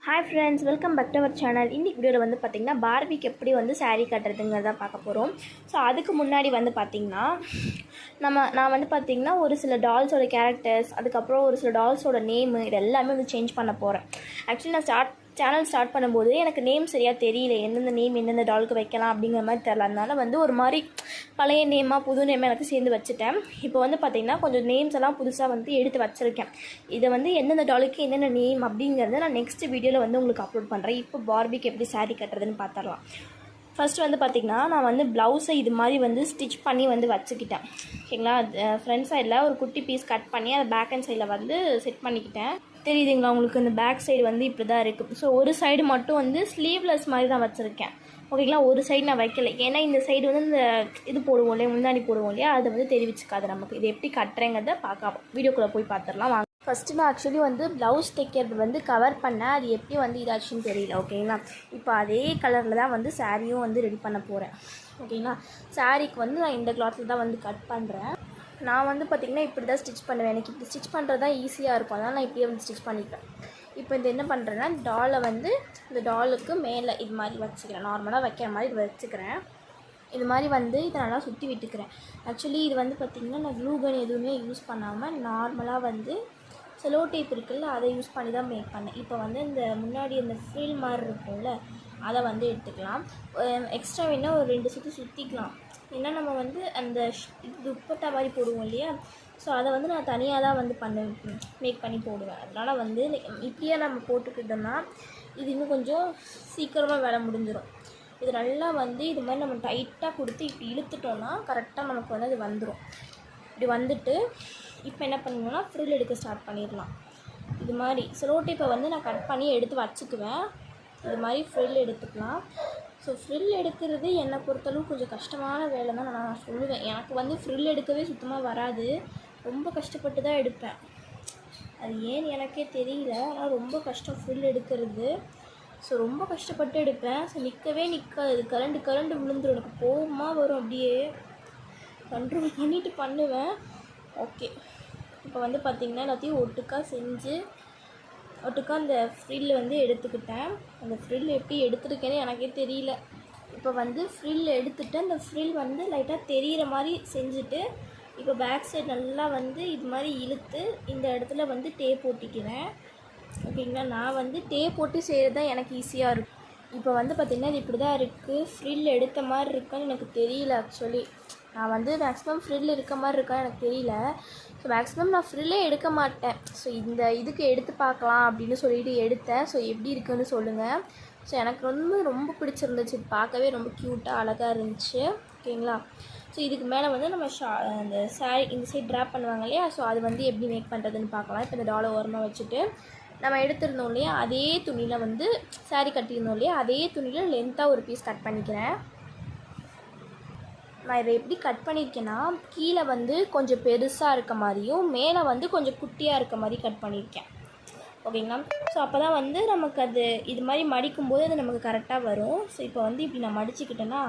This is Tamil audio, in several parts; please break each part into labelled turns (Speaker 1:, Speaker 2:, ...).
Speaker 1: Hi friends, welcome back to our channel. இன்றைக்கி வீடியோவில் வந்து பார்த்திங்கன்னா பார்பிக்கு எப்படி வந்து சாரீ கட்டுறதுங்கிறத பார்க்க போகிறோம். ஸோ அதுக்கு முன்னாடி வந்து பார்த்திங்கன்னா நான் வந்து பார்த்திங்கன்னா ஒரு சில டால்ஸோட கேரக்டர்ஸ், அதுக்கப்புறம் ஒரு சில டால்ஸோட நேமு, இது எல்லாமே வந்து சேஞ்ச் பண்ண போகிறேன். ஆக்சுவலி நான் சேனல் ஸ்டார்ட் பண்ணும்போது எனக்கு நேம் சரியாக தெரியல, எந்தெந்த நேம் எந்தெந்த டாலுக்கு வைக்கலாம் அப்படிங்கிற மாதிரி தெரில. அதனால வந்து ஒரு மாதிரி பழைய நேமாக புது நேமாக எனக்கு சேர்ந்து வச்சுட்டேன். இப்போ வந்து பார்த்திங்கன்னா கொஞ்சம் நேம்ஸ் எல்லாம் புதுசாக வந்து எடுத்து வச்சுருக்கேன். இதை வந்து எந்தெந்த டாலுக்கு என்னென்ன நேம் அப்படிங்கிறத நான் நெக்ஸ்ட் வீடியோவில் வந்து உங்களுக்கு அப்லோட் பண்ணுறேன். இப்போ பார்பிக்கு எப்படி சாரீ கட்டுறதுன்னு பார்த்துடலாம். ஃபஸ்ட்டு வந்து பார்த்திங்கன்னா நான் வந்து ப்ளவுஸை இது மாதிரி வந்து ஸ்டிச் பண்ணி வந்து வச்சுக்கிட்டேன். ஓகேங்களா, ஃப்ரண்ட் சைடில் ஒரு குட்டி பீஸ் கட் பண்ணி அதை பேக் அண்ட் சைடில் வந்து செட் பண்ணிக்கிட்டேன். தெரியுதுங்களா உங்களுக்கு? இந்த பேக் சைடு வந்து இப்படி தான் இருக்குது. ஸோ ஒரு சைடு மட்டும் வந்து ஸ்லீவ்லெஸ் மாதிரி தான் வச்சுருக்கேன். ஓகேங்களா, ஒரு சைடு நான் வைக்கல, ஏன்னா இந்த சைடு வந்து இந்த இது போடுவோம் இல்லையா, முன்னாடி போடுவோம் இல்லையா, அதை வந்து தெரிவிச்சுக்காது நமக்கு. இது எப்படி கட்டுறேங்கிறத பார்க்க வீடியோக்குள்ளே போய் பார்த்துடலாம் வாங்க. ஃபஸ்ட்டு நான் ஆக்சுவலி வந்து ப்ளவுஸ் தைக்கிறது வந்து கவர் பண்ணேன். அது எப்படி வந்து இதாச்சுன்னு தெரியல. ஓகேங்களா, இப்போ அதே கலரில் தான் வந்து சாரியும் வந்து ரெடி பண்ண போகிறேன். ஓகேங்களா, சாரீக்கு வந்து நான் இந்த கிளாத்தில் தான் வந்து கட் பண்ணுறேன். நான் வந்து பார்த்திங்கன்னா இப்படி தான் ஸ்டிச் பண்ணுவேன். எனக்கு இப்படி ஸ்டிச் பண்ணுறது தான் ஈஸியாக இருக்கும், அதனால் நான் இப்படியே வந்து ஸ்டிச் பண்ணிப்பேன். இப்போ இது என்ன பண்ணுறேன்னா, டாலை வந்து இந்த டாலுக்கு மேலே இது மாதிரி வச்சுக்கிறேன். நார்மலாக வைக்கிற மாதிரி இது வச்சுக்கிறேன். இது மாதிரி வந்து இதை நல்லா சுற்றி விட்டுக்கிறேன். ஆக்சுவலி இது வந்து பார்த்திங்கன்னா நான் க்ளூ கன் எதுவுமே யூஸ் பண்ணாமல் நார்மலாக வந்து செலோ டேப் இருக்குல்ல, அதை யூஸ் பண்ணி தான் மேக் பண்ணேன். இப்போ வந்து இந்த முன்னாடி இந்த ஃப்ரில் மாதிரி இருக்கும்ல, அதை வந்து எடுத்துக்கலாம். எக்ஸ்ட்ரா வேணால் ஒரு 2 சுற்றி சுற்றிக்கலாம். ஏன்னா நம்ம வந்து அந்த துப்பட்டா மாதிரி போடுவோம் இல்லையா, ஸோ அதை வந்து நான் தனியாக தான் வந்து மேக் பண்ணி போடுவேன். அதனால் வந்து இப்படியே நம்ம போட்டுக்கிட்டோம்னா இது இன்னும் கொஞ்சம் சீக்கிரமாக வேலை முடிஞ்சிடும். இது நல்லா வந்து இது மாதிரி நம்ம டைட்டாக கொடுத்து இப்படி இழுத்துட்டோன்னா கரெக்டாக நமக்கு வந்து அது வந்துடும். இப்படி வந்துட்டு இப்போ என்ன பண்ணுவோன்னா ஃப்ரில் எடுக்க ஸ்டார்ட் பண்ணிடலாம். இது மாதிரி செலோ டேப்பை வந்து நான் கட் பண்ணி எடுத்து வச்சுக்குவேன். இது மாதிரி ஃப்ரில் எடுத்துக்கலாம். ஸோ ஃப்ரில் எடுக்கிறது என்னை பொறுத்தளவு கொஞ்சம் கஷ்டமான வேலை தான் நான் சொல்லுவேன். எனக்கு வந்து ஃப்ரில் எடுக்கவே சுத்தமாக வராது, ரொம்ப கஷ்டப்பட்டு தான் எடுப்பேன். அது ஏன்னு எனக்கே தெரியல, ஆனால் ரொம்ப கஷ்டம் ஃப்ரில் எடுக்கிறது. ஸோ ரொம்ப கஷ்டப்பட்டு எடுப்பேன். ஸோ நிற்காது, கரண்டு விழுந்துடும். எனக்கு கோவமாக வரும், அப்படியே கண்ட்ரோல் பண்ணிவிட்டு பண்ணுவேன். ஓகே, இப்போ வந்து பார்த்திங்கன்னா எல்லாத்தையும் ஒட்டுக்கா அந்த ஃப்ரில் வந்து எடுத்துக்கிட்டேன். அந்த ஃப்ரில் எப்படி எடுத்துருக்கேன்னு எனக்கே தெரியல. இப்போ வந்து ஃப்ரில் எடுத்துகிட்டு அந்த ஃப்ரில் வந்து லைட்டாக தெரிகிற மாதிரி செஞ்சுட்டு இப்போ பேக் சைடு நல்லா வந்து இது மாதிரி இழுத்து இந்த இடத்துல வந்து டேப் ஒட்டிக்கிறேன். ஓகேங்களா, நான் வந்து டேப் போட்டு செய்கிறது தான் எனக்கு ஈஸியாக இருக்கும். இப்போ வந்து பார்த்திங்கன்னா இது இப்படி தான் இருக்குது. ஃப்ரில் எடுத்த மாதிரி இருக்கான்னு எனக்கு தெரியல. ஆக்சுவலி நான் வந்து மேக்ஸிமம் ஃப்ரில் இருக்க மாதிரி இருக்கான்னு எனக்கு தெரியல. ஸோ மேக்ஸிமம் நான் ஃப்ரில்லே எடுக்க மாட்டேன். ஸோ இந்த இதுக்கு எடுத்து பார்க்கலாம் அப்படின்னு சொல்லிட்டு எடுத்தேன். ஸோ எப்படி இருக்குன்னு சொல்லுங்கள். ஸோ எனக்கு ரொம்ப பிடிச்சிருந்துச்சு. பார்க்கவே ரொம்ப க்யூட்டாக அழகாக இருந்துச்சு. ஓகேங்களா, ஸோ இதுக்கு மேலே வந்து நம்ம அந்த சாரீ இந்த சைட் ட்ராப் பண்ணுவாங்க இல்லையா, ஸோ அது வந்து எப்படி மேக் பண்ணுறதுன்னு பார்க்கலாம். இப்போ இந்த டாலை ஓரமாக வச்சுட்டு நம்ம எடுத்துருந்தோம் இல்லையா, அதே துணியில் வந்து சாரீ கட்டியிருந்தோம் இல்லையா, அதே துணியில் லென்த்தாக ஒரு பீஸ் கட் பண்ணிக்கிறேன். நான் இதை எப்படி கட் பண்ணியிருக்கேன்னா, கீழே வந்து கொஞ்சம் பெருசாக இருக்க மாதிரியும் மேலே வந்து கொஞ்சம் குட்டியாக இருக்க மாதிரி கட் பண்ணியிருக்கேன். ஓகேங்களா, ஸோ அப்போ தான் வந்து நமக்கு அது இது மாதிரி மடிக்கும்போது அது நமக்கு கரெக்டாக வரும். ஸோ இப்போ வந்து இப்படி நான் மடிச்சுக்கிட்டேன்னா,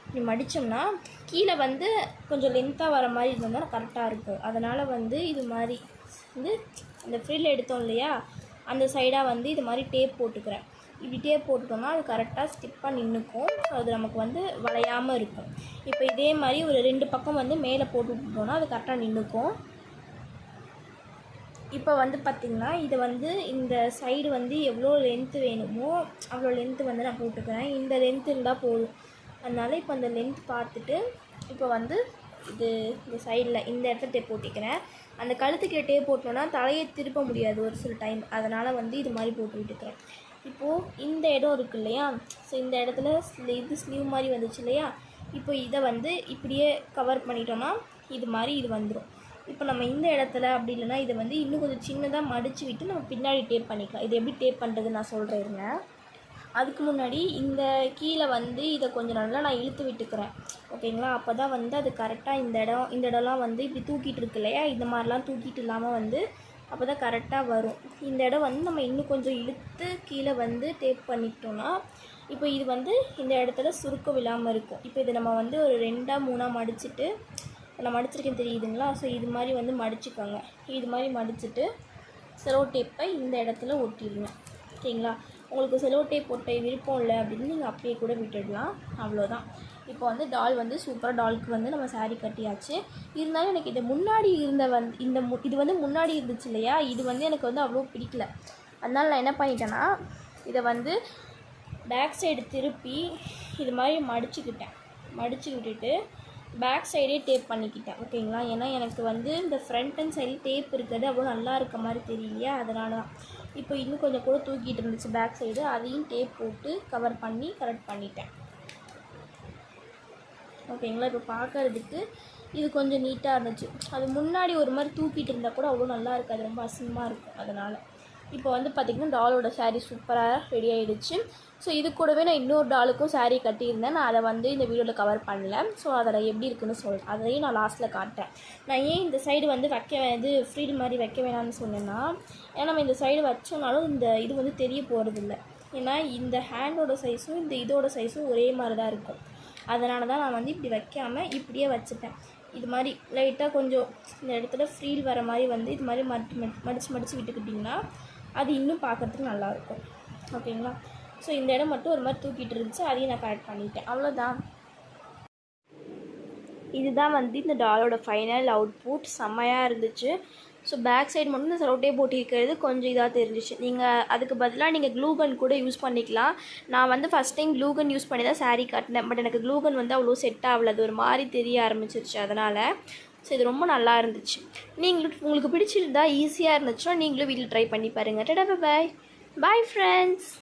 Speaker 1: இப்படி மடித்தோம்னா கீழே வந்து கொஞ்சம் லென்த்தாக வர மாதிரி இருந்தோம்னா கரெக்டாக இருக்கும். அதனால் வந்து இது மாதிரி வந்து அந்த ஃப்ரில் எடுத்தோம் இல்லையா, அந்த சைடாக வந்து இது மாதிரி டேப் போட்டுக்கிறேன். இப்படி டேப் போட்டுட்டோம்னா அது கரெக்டாக ஸ்டிப்பாக நின்றுக்கும். ஸோ அது நமக்கு வந்து வளையாமல் இருக்கும். இப்போ இதே மாதிரி ஒரு 2 பக்கம் வந்து மேலே போட்டு விட்டுட்டோம்னா அது கரெக்டாக நின்றுக்கும். இப்போ வந்து பார்த்திங்கன்னா இதை வந்து இந்த சைடு வந்து எவ்வளோ லென்த்து வேணுமோ அவ்வளோ லென்த்து வந்து நான் போட்டுக்கிறேன். இந்த லென்த்து இருந்தால் போதும். அதனால் இப்போ அந்த லென்த் பார்த்துட்டு இப்போ வந்து இந்த சைடில் இந்த இடத்துல டேப் போட்டிக்கிறேன். அந்த கழுத்துக்கு டேப் போட்டோன்னா தலையை திருப்ப முடியாது ஒரு சில டைம், அதனால் வந்து இது மாதிரி போட்டு விட்டுக்கிறேன். இப்போது இந்த இடம் இருக்குது இல்லையா, ஸோ இந்த இடத்துல இது ஸ்லீவ் மாதிரி வந்துச்சு இல்லையா, இப்போ இதை வந்து இப்படியே கவர் பண்ணிட்டோன்னா இது மாதிரி இது வந்துடும். இப்போ நம்ம இந்த இடத்துல அப்படி இல்லைன்னா இதை வந்து இன்னும் கொஞ்சம் சின்னதாக மடித்து விட்டு நம்ம பின்னாடி டேப் பண்ணிக்கலாம். இது எப்படி டேப் பண்ணுறது நான் சொல்கிறேன் இருங்க. அதுக்கு முன்னாடி இந்த கீழே வந்து இதை கொஞ்சம் நல்லா நான் இழுத்து விட்டுக்கிறேன். ஓகேங்களா, அப்போ தான் வந்து அது கரெக்டாக இந்த இடம்லாம் வந்து இப்படி தூக்கிட்டு இருக்கு இல்லையா, இந்த மாதிரிலாம் தூக்கிட்டு இல்லாமல் வந்து அப்போ தான் கரெக்டாக வரும். இந்த இடம் வந்து நம்ம இன்னும் கொஞ்சம் இழுத்து கீழே வந்து டேப் பண்ணிக்கிட்டோன்னா இப்போ இது வந்து இந்த இடத்துல சுருக்கம் இல்லாமல் இருக்கும். இப்போ இதை நம்ம வந்து ஒரு 2ஆ 3ஆ மடிச்சுட்டு, நான் மடிச்சிருக்கேன் தெரியுதுங்களா, ஸோ இது மாதிரி வந்து மடிச்சுக்கோங்க. இது மாதிரி மடிச்சுட்டு செலோ டேப்பை இந்த இடத்துல ஒட்டிடுங்க. ஓகேங்களா. உங்களுக்கு செலோ டேப் போட்ட விருப்பம் இல்லை அப்படின்னு நீங்கள் அப்படியே கூட விட்டுடலாம். அவ்வளோதான். இப்போ வந்து டால் வந்து சூப்பராக டாலுக்கு வந்து நம்ம saree கட்டியாச்சு. இருந்தாலும் எனக்கு இது முன்னாடி இருந்த இது வந்து முன்னாடி இருந்துச்சு இல்லையா, இது வந்து எனக்கு வந்து அவ்வளோ பிடிக்கல. அதனால் நான் என்ன பண்ணிட்டேன்னா, இதை வந்து பேக் சைடு திருப்பி இது மாதிரி மடிச்சு விட்டுட்டு பேக் சைடே டேப் பண்ணிக்கிட்டேன். ஓகேங்களா. ஏன்னா எனக்கு வந்து இந்த ஃப்ரண்ட் அண்ட் சைடு டேப் இருக்கிறது அவ்வளோ நல்லா இருக்க மாதிரி தெரியலையா, அதனால தான். இப்போ இன்னும் கொஞ்சம் கூட தூக்கிட்டு இருந்துச்சு பேக் சைடு, அதையும் டேப் போட்டு கவர் பண்ணி கரெக்ட் பண்ணிட்டேன். ஓகேங்களா. இப்போ பார்க்குறதுக்கு இது கொஞ்சம் நீட்டாக இருந்துச்சு. அது முன்னாடி ஒரு மாதிரி தூக்கிட்டு இருந்தால் கூட அவ்வளோ நல்லா இருக்காது, ரொம்ப அசிங்கமாக இருக்கும். அதனால் இப்போ வந்து பார்த்திங்கன்னா டாலோட saree சூப்பராக ரெடி ஆகிடுச்சு. ஸோ இது கூடவே நான் இன்னொரு டாலுக்கும் saree கட்டியிருந்தேன். நான் அதை வந்து இந்த வீடியோவில் கவர் பண்ணல. ஸோ அதில் எப்படி இருக்குன்னு சொல்கிறேன், அதையும் நான் லாஸ்ட்டில் காட்டுறேன். நான் ஏன் இந்த சைடு வந்து ஃப்ரீடு மாதிரி வைக்க வேணாம்னு சொன்னேன்னா, ஏன்னா நம்ம இந்த சைடு வச்சோம்னாலும் இது வந்து தெரிய போகிறதில்ல. ஏன்னா இந்த ஹேண்டோட சைஸும் இந்த இதோட சைஸும் ஒரே மாதிரி தான் இருக்கும். அதனால தான் நான் வந்து இப்படி வைக்காமல் இப்படியே வச்சுட்டேன். இது மாதிரி லைட்டாக கொஞ்சம் இந்த இடத்துல ஃப்ரீல் வர மாதிரி வந்து இது மாதிரி மடித்து விட்டுக்கிட்டிங்கன்னா அது இன்னும் பார்க்குறதுக்கு நல்லாயிருக்கும். ஓகேங்களா. ஸோ இந்த இடம் மட்டும் ஒரு மாதிரி தூக்கிட்டு இருந்துச்சு, அதையும் நான் கரெக்ட் பண்ணிட்டேன். அவ்வளோதான். இதுதான் வந்து இந்த டாலோட ஃபைனல் அவுட்புட். செம்மையாக இருந்துச்சு. ஸோ பேக் சைடு மட்டும் இந்த செலோ டேப் போட்டிருக்கிறது கொஞ்சம் இதாக தெரிஞ்சிச்சு. நீங்கள் அதுக்கு பதிலாக நீங்கள் க்ளூகன் கூட யூஸ் பண்ணிக்கலாம். நான் வந்து ஃபஸ்ட் டைம் க்ளூகன் யூஸ் பண்ணி தான் saree கட்டினேன். பட் எனக்கு க்ளூகன் வந்து அவ்வளோ செட் ஆகல, அது ஒரு மாதிரி தெரிய ஆரம்பிச்சிருச்சு. அதனால் ஸோ இது ரொம்ப நல்லா இருந்துச்சு. உங்களுக்கு பிடிச்சிருந்தா ஈஸியாக இருந்துச்சுன்னா நீங்களும் வீட்டில் ட்ரை பண்ணி பாருங்கள். டடா பாய். Bye friends.